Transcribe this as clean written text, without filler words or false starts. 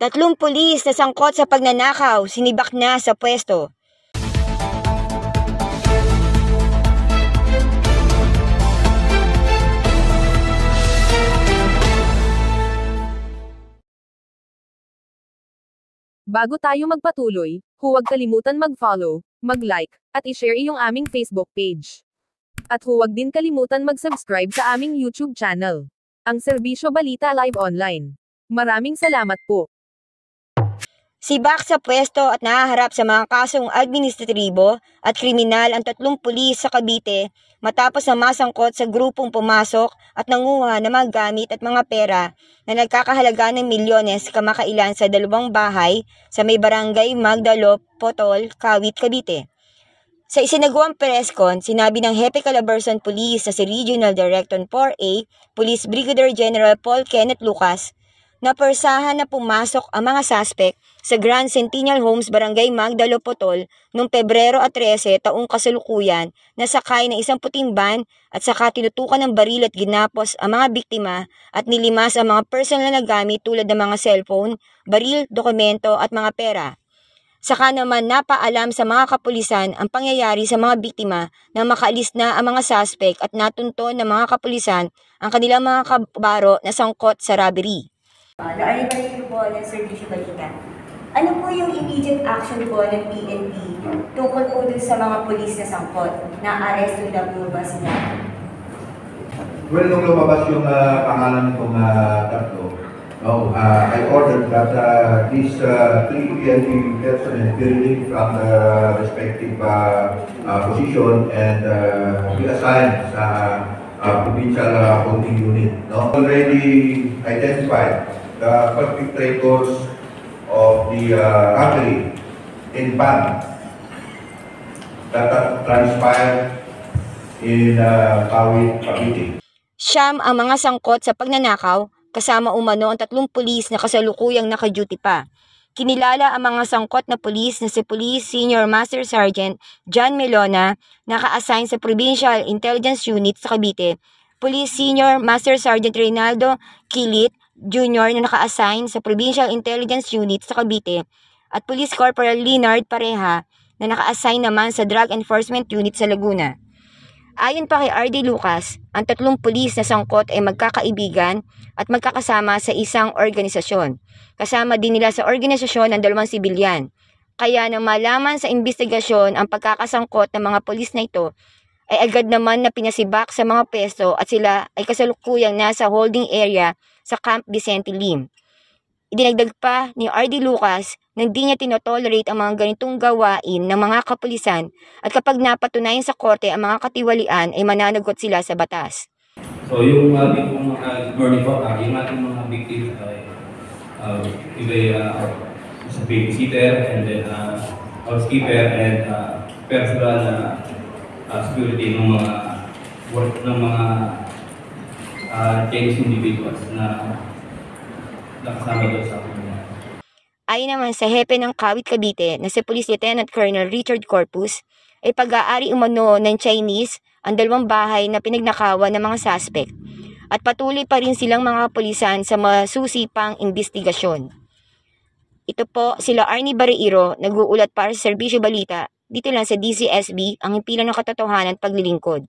Tatlong pulis na sangkot sa pagnanakaw, sinibak na sa pwesto. Bago tayo magpatuloy, huwag kalimutan mag-follow, mag-like, at i-share iyong aming Facebook page. At huwag din kalimutan mag-subscribe sa aming YouTube channel, ang Serbisyo Balita Live Online. Maraming salamat po. Sibak sa pwesto at nahaharap sa mga kasong administratibo at kriminal ang tatlong pulis sa Cavite matapos na masangkot sa grupong pumasok at nanguha ng mga gamit at mga pera na nagkakahalaga ng milyones kamakailan sa dalawang bahay sa may barangay Magdalo, Potol, Kawit, Cavite. Sa isinagawang preskon, sinabi ng Hepe Calabarzon Police na si Regional Director 4A, Police Brigadier General Paul Kenneth Lucas, na persahan na pumasok ang mga suspect sa Grand Centennial Homes, Barangay Magdalo, Potol noong Pebrero 13 taong kasalukuyan na sakay ng isang puting van at saka tinutukan ng baril at ginapos ang mga biktima at nilimas ang mga personal na gamit tulad ng mga cellphone, baril, dokumento at mga pera. Saka naman napaalam sa mga kapulisan ang pangyayari sa mga biktima na makaalis na ang mga suspect at natunton ng mga kapulisan ang kanilang mga kabaro na sangkot sa robbery. Naarni pa rin po ng Serbisyo Balita. Ano po yung immediate action po ng PNP tungkol po dun sa mga pulis na sangkot? Na-arresto na po ba sila? Well, nung lumabas yung pangalan nitong tatlo, I ordered that these three PNP personnel be relieved from the respective position and be assigned sa provincial holding unit. Already identified the perpetrators of the robbery in van that transpired in Kawit, Cavite. Siyam ang mga sangkot sa pagnanakaw, kasama umano ang tatlong pulis na kasalukuyang naka-duty pa. Kinilala ang mga sangkot na pulis na si Police Senior Master Sergeant John Melona, naka-assign sa Provincial Intelligence Unit sa Cavite, Police Senior Master Sergeant Reynaldo Kilit Jr. na naka-assign sa Provincial Intelligence Unit sa Cavite, at Police Corporal Leonard Pareha na naka-assign naman sa Drug Enforcement Unit sa Laguna. Ayon pa kay R.D. Lucas, ang tatlong pulis na sangkot ay magkakaibigan at magkakasama sa isang organisasyon. Kasama din nila sa organisasyon ng dalawang sibilyan. Kaya nang malaman sa investigasyon ang pagkakasangkot ng mga pulis na ito, ay agad naman na pinasibak sa mga pwesto at sila ay kasalukuyang nasa holding area sa Camp Vicente Lim. Idinagdag pa ni R.D. Lucas na hindi niya tinotolerate ang mga ganitong gawain ng mga kapulisan at kapag napatunayan sa korte ang mga katiwalian ay mananagot sila sa batas. So yung ating morning po, yung ating mga victims ay iba'y sa babysitter and then housekeeper and personal security ng mga work ng mga Chinese individuals na nakasama doon sa kanya. Ayon naman sa hepe ng Kawit, Cavite na si Police Lieutenant Colonel Richard Corpus, ay pag-aari umano ng Chinese ang dalawang bahay na pinagnakawan ng mga suspect at patuloy pa rin silang mga kapulisan sa masusipang investigasyon. Ito po sila Arnie Barreiro, nag-uulat para sa Serbisyo Balita, dito lang sa DCSB, ang himpilan ng katotohanan at paglilingkod.